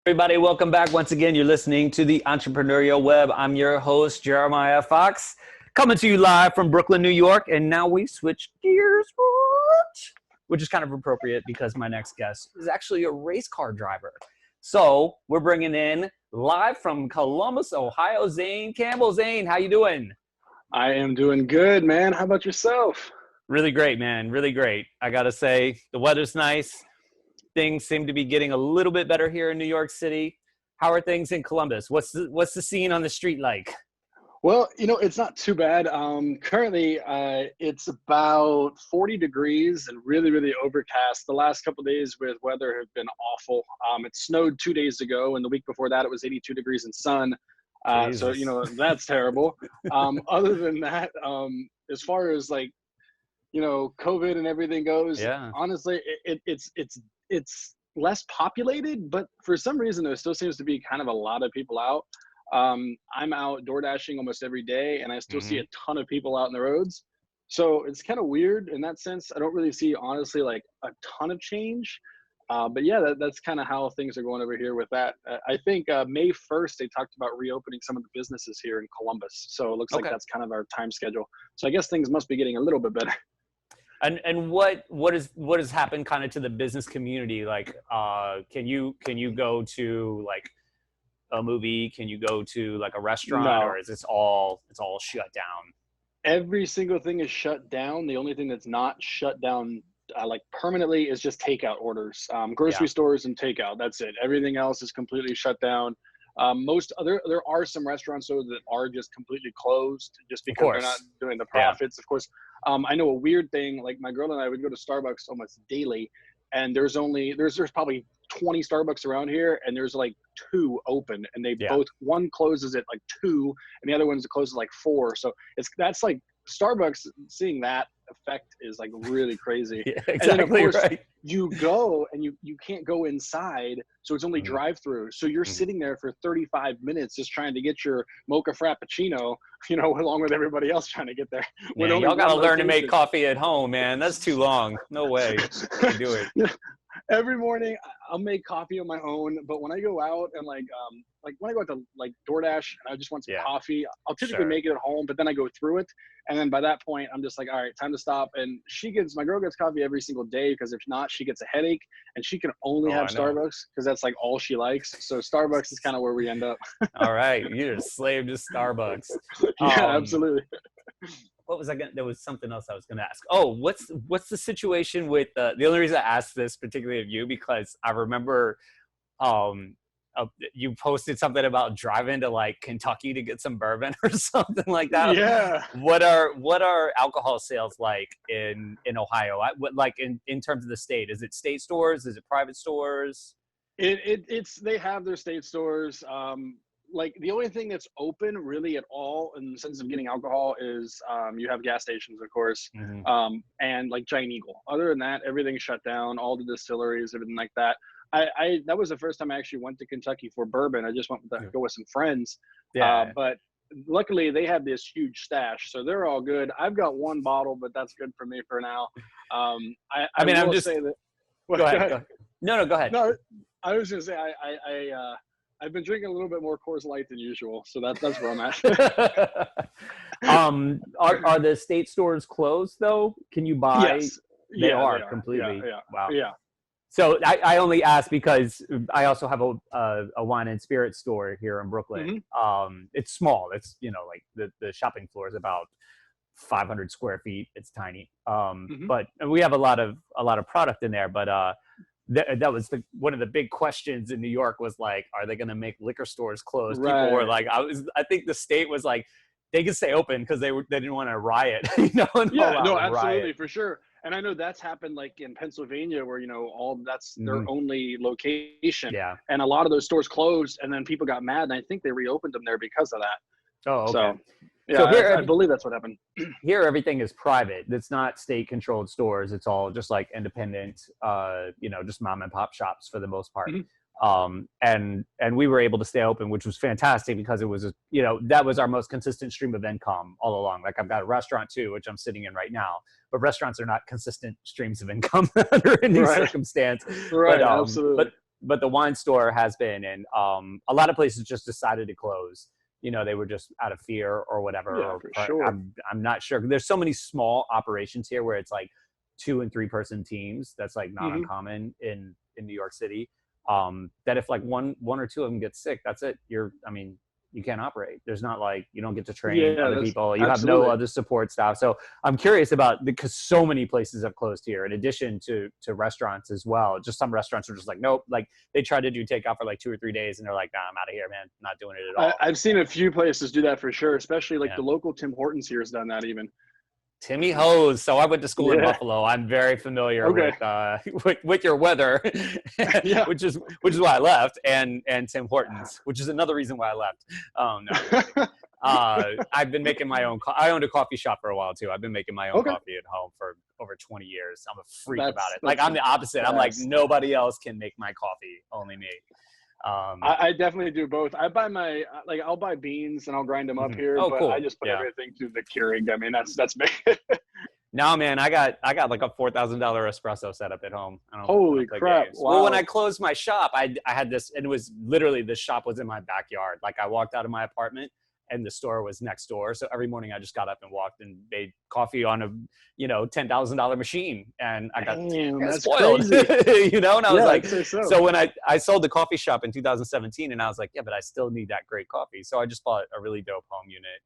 Everybody, welcome back. Once again, you're listening to the Entrepreneurial Web. I'm your host, Jeremiah Fox, coming to you live from Brooklyn, New York. And now we switch gears, which is kind of appropriate because my next guest is actually a race car driver. So we're bringing in live from Columbus, Ohio, Zane Campbell. Zane, how you doing? I am doing good, man. How about yourself? Really great, man. Really great. I got to say, the weather's nice. Things seem to be getting a little bit better here in New York City. How are things in Columbus? What's the scene on the street like? Well, it's not too bad. Currently, it's about 40 degrees and really, really overcast. The last couple of days with weather have been awful. It snowed 2 days ago, and the week before that, it was 82 degrees and sun. So, that's terrible. Other than that, as far as COVID and everything goes, yeah. Honestly, it's less populated, but for some reason there still seems to be kind of a lot of people out. I'm out door dashing almost every day, and I still see a ton of people out on the roads. So it's kind of weird in that sense. I don't really see, honestly, like a ton of change. But yeah, that's kind of how things are going over here with that. I think May 1st, they talked about reopening some of the businesses here in Columbus. So it looks like that's kind of our time schedule. So I guess things must be getting a little bit better. And what has happened kind of to the business community? Like, can you go to like a movie? Can you go to like a restaurant? No. Or is it's all shut down? Every single thing is shut down. The only thing that's not shut down like permanently is just takeout orders, grocery stores and takeout. That's it. Everything else is completely shut down. There are some restaurants though that are just completely closed just because they're not doing the profits. Of course, I know a weird thing. Like my girl and I would go to Starbucks almost daily, and there's probably 20 Starbucks around here, and there's like 2 open, and they both, one closes at like 2, and the other one's closes like 4. So that's like Starbucks, seeing that effect is like really crazy. Yeah, exactly. And then of course, right. you go and you can't go inside, so it's only drive through. So you're sitting there for 35 minutes just trying to get your mocha frappuccino, along with everybody else trying to get there. Man, y'all gotta learn to make coffee at home, man. That's too long. No way. I do it. Every morning I'll make coffee on my own, but when I go out and like when I go out to like DoorDash and I just want some coffee, I'll typically make it at home, but then I go through it. And then by that point, I'm just like, all right, time to stop. And my girl gets coffee every single day, because if not, she gets a headache, and she can only have Starbucks because that's like all she likes. So Starbucks is kind of where we end up. All right. You're a slave to Starbucks. Yeah, absolutely. What was there was something else I was going to ask. Oh, what's the situation with the only reason I asked this particularly of you, because I remember you posted something about driving to like Kentucky to get some bourbon or something like that. Yeah. What are alcohol sales like in Ohio? Like in terms of the state? Is it state stores? Is it private stores? They have their state stores. Like the only thing that's open really at all in the sense of getting alcohol is you have gas stations, of course, and like Giant Eagle. Other than that, everything's shut down. All the distilleries, everything like that. That was the first time I actually went to Kentucky for bourbon. I just went to go with some friends. But luckily they have this huge stash, so they're all good. I've got 1 bottle, but that's good for me for now. I'm just say that. Go ahead. No, go ahead. No, I was gonna say I've been drinking a little bit more Coors Light than usual, so that's where I'm at. Are the state stores closed though? Can you buy? Yes. They are completely. Yeah. Wow. Yeah. So I only ask because I also have a wine and spirit store here in Brooklyn. It's small. It's like the shopping floor is about 500 square feet. It's tiny. But we have a lot of product in there. But that was one of the big questions in New York was like, are they going to make liquor stores closed? Right. People were like, I think the state was like, they could stay open because they didn't want to riot. Absolutely, riot. For sure. And I know that's happened like in Pennsylvania where, all that's their only location. Yeah. And a lot of those stores closed, and then people got mad, and I think they reopened them there because of that. Oh, okay. So, yeah, so here, I believe that's what happened. Here, everything is private. It's not state-controlled stores. It's all just like independent, just mom and pop shops for the most part. And we were able to stay open, which was fantastic because it was, that was our most consistent stream of income all along. Like I've got a restaurant too, which I'm sitting in right now, but restaurants are not consistent streams of income under any circumstance. Right. But, absolutely. but the wine store has been, and a lot of places just decided to close. You know, they were just out of fear or whatever. Yeah, for sure. I'm not sure. There's so many small operations here where it's like 2 and 3 person teams. That's like not uncommon in New York City. That if like one or two of them get sick, that's it. You can't operate. There's not like, you don't get to train other people. You have no other support staff. So I'm curious about, because so many places have closed here, in addition to restaurants as well. Just some restaurants are just like, nope. Like they tried to do takeout for like 2 or 3 days and they're like, nah, I'm out of here, man. Not doing it at all. I've seen a few places do that for sure, especially like the local Tim Hortons here has done that even. Timmy Hose. So I went to school in Buffalo. I'm very familiar with your weather, which is why I left, and Tim Hortons, which is another reason why I left. No. I've been making my own. I owned a coffee shop for a while too. I've been making my own coffee at home for over 20 years. I'm a freak about it. Like I'm the opposite. I'm like, nobody else can make my coffee, only me. I definitely do both. I'll buy beans and I'll grind them up here, but cool. I just put everything through the Keurig. I mean, that's me. No, man, I got like a $4,000 espresso set up at home. Holy crap. Wow. Well, when I closed my shop, I had this, and it was literally, the shop was in my backyard. Like I walked out of my apartment and the store was next door. So every morning I just got up and walked and made coffee on a, $10,000 machine. And I got spoiled, crazy. And I was like, so when I sold the coffee shop in 2017, and I was like, yeah, but I still need that great coffee. So I just bought a really dope home unit,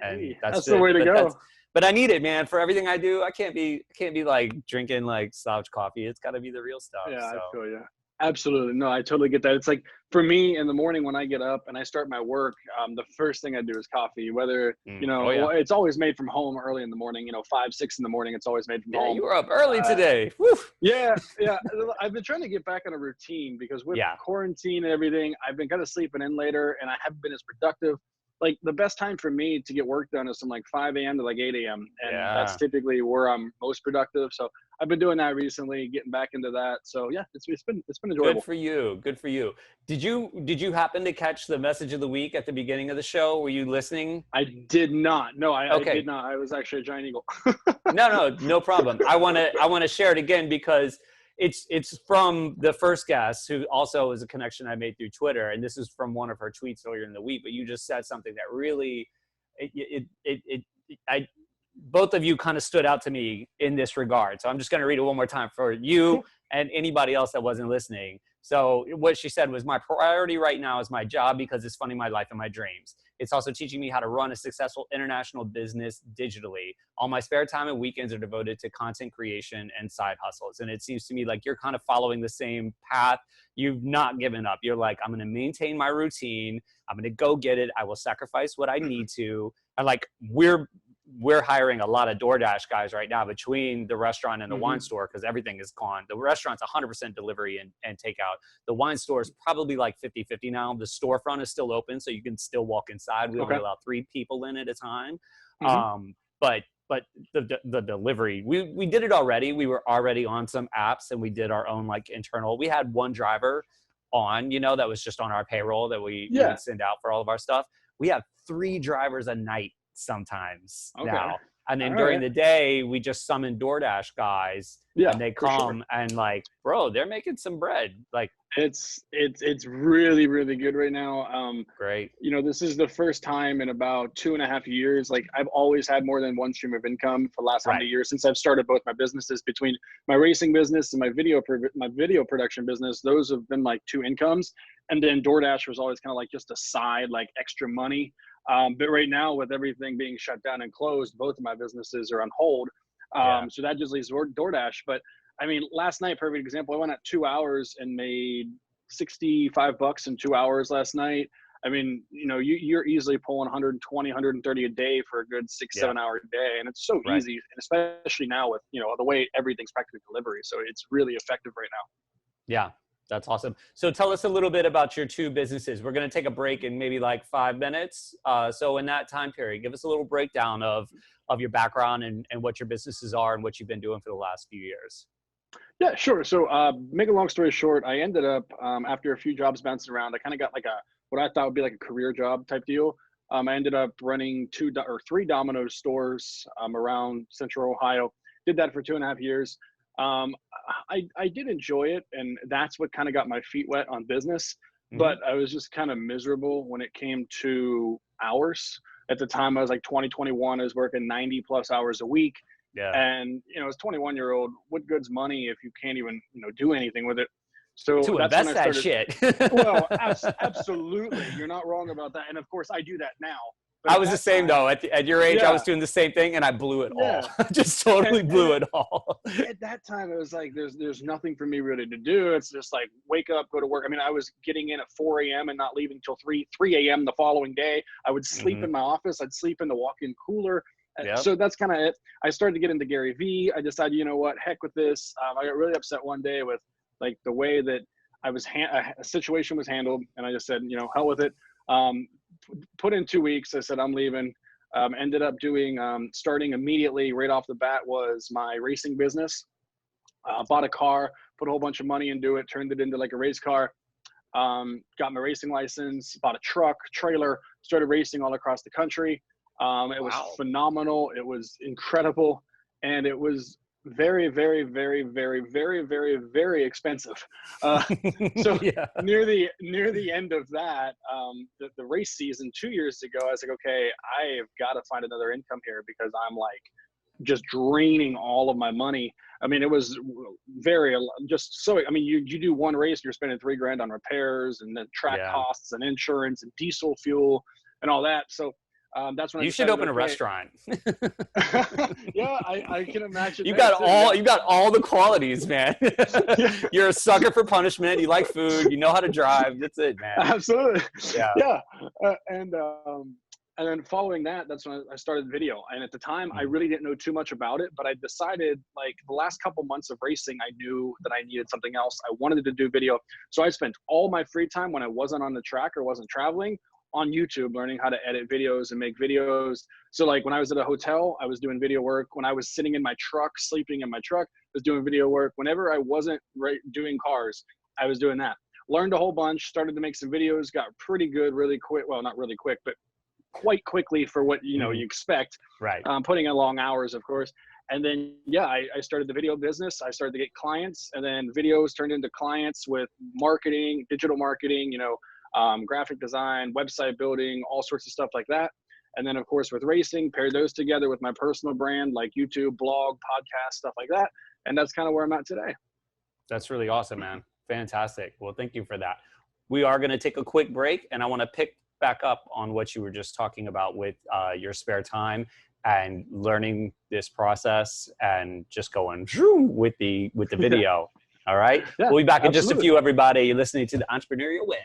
and that's the way to go. But I need it, man, for everything I do. I can't be like drinking like slouch coffee. It's got to be the real stuff. Yeah, so. I feel you. Absolutely. No, I totally get that. It's like for me in the morning when I get up and I start my work, the first thing I do is coffee, whether, it's always made from home early in the morning, 5, 6 in the morning, it's always made from home. You were up early today. Woo. Yeah. I've been trying to get back on a routine because with quarantine and everything, I've been kind of sleeping in later and I haven't been as productive. Like the best time for me to get work done is from like 5 a.m. to like 8 a.m. And that's typically where I'm most productive. So I've been doing that recently, getting back into that. So yeah, it's been enjoyable. Good for you. Did you happen to catch the message of the week at the beginning of the show? Were you listening? I did not. No, I did not. I was actually a giant eagle. No problem. I want to share it again because it's from the first guest, who also is a connection I made through Twitter, and this is from one of her tweets earlier in the week. But you just said something that really, both of you kind of stood out to me in this regard. So I'm just going to read it one more time for you and anybody else that wasn't listening. So what she said was, my priority right now is my job because it's funding my life and my dreams. It's also teaching me how to run a successful international business digitally. All my spare time and weekends are devoted to content creation and side hustles. And it seems to me like you're kind of following the same path. You've not given up. You're like, I'm going to maintain my routine. I'm going to go get it. I will sacrifice what I need to. And like, we're hiring a lot of DoorDash guys right now between the restaurant and the wine store, because everything is gone. The restaurant's 100% delivery and takeout. The wine store is probably like 50-50 now. The storefront is still open, so you can still walk inside. We only allow 3 people in at a time. But the delivery, we did it already. We were already on some apps, and we did our own like internal. We had one driver on, that was just on our payroll that we would send out for all of our stuff. We have 3 drivers a night sometimes now. And then during the day, we just summon DoorDash guys, and they come and like, bro, they're making some bread. Like it's really, really good right now. Great. This is the first time in about 2.5 years. Like I've always had more than one stream of income for the last 100 years since I've started both my businesses. Between my racing business and my video production business, those have been like 2 incomes. And then DoorDash was always kind of like just a side, like extra money. But right now, with everything being shut down and closed, both of my businesses are on hold. So that just leaves DoorDash. But I mean, last night, perfect example, I went out 2 hours and made $65 in 2 hours last night. I mean, you're easily pulling 120, 130 a day for a good 6-7 hour day. And it's so easy, and especially now with, the way everything's practically delivery. So it's really effective right now. Yeah. That's awesome. So tell us a little bit about your 2 businesses. We're going to take a break in maybe like 5 minutes. So in that time period, give us a little breakdown of your background and what your businesses are and what you've been doing for the last few years. Yeah, sure. So make a long story short, I ended up, after a few jobs bouncing around, I kind of got like what I thought would be like a career job type deal. I ended up running 2 or 3 Domino's stores around Central Ohio. Did that for 2.5 years. I did enjoy it, and that's what kind of got my feet wet on business. But I was just kind of miserable when it came to hours. At the time, I was like 21. I was working 90 plus hours a week. Yeah. And, you know, as a 21-year-old, what good's money if you can't even, you know, do anything with it? So to that's invest when I started. that shit. Well, absolutely. You're not wrong about that. And of course, I do that now. But I was the same though. At your age, I was doing the same thing, and I blew it all. Just totally blew it all. At that time, it was like there's nothing for me really to do. It's just like wake up, go to work. I mean, I was getting in at 4 a.m. and not leaving till 3 a.m. the following day. I would sleep in my office. I'd sleep in the walk-in cooler. So that's kind of it. I started to get into Gary Vee. I decided, you know what, heck with this. I got really upset one day with like the way that I was a situation was handled, and I just said, you know, hell with it. Put in 2 weeks. I said I'm leaving. Ended up doing starting immediately right off the bat was my racing business. Bought a car, put a whole bunch of money into it, turned it into like a race car. Got my racing license, bought a truck, trailer, started racing all across the country. It was phenomenal. It was incredible, and it was very, very, very, very, very, very, very expensive. So near the end of that, the race season 2 years ago, I was like, okay, I've got to find another income here because I'm like just draining all of my money. I mean, it was I mean, you do one race, you're spending $3,000 on repairs and then track costs and insurance and diesel fuel and all that. So that's when you should open a restaurant. Yeah, I can imagine. You got all the qualities, man. You're a sucker for punishment. You like food. You know how to drive. That's it, man. Absolutely. Yeah. And then following that, that's when I started video. And at the time, I really didn't know too much about it, but I decided like the last couple months of racing, I knew that I needed something else. I wanted to do video. So I spent all my free time when I wasn't on the track or wasn't traveling on YouTube, learning how to edit videos and make videos. So like when I was at a hotel, I was doing video work. When I was sitting in my truck, sleeping in my truck, I was doing video work. Whenever I wasn't doing cars, I was doing that. Learned a whole bunch, started to make some videos, got pretty good really quick. Well, not really quick, but quite quickly for what, you know, you expect. Right. Putting in long hours, of course. And then, I started the video business. I started to get clients, and then videos turned into clients with marketing, digital marketing, you know, graphic design, website building, all sorts of stuff like that. And then of course with racing, paired those together with my personal brand, like YouTube, blog, podcast, stuff like that. And that's kind of where I'm at today. That's really awesome, man. Fantastic. Well, thank you for that. We are going to take a quick break, and I want to pick back up on what you were just talking about with your spare time and learning this process and just going with the video. All right. Yeah, we'll be back in just a few, everybody. You're listening to the Entrepreneurial Web.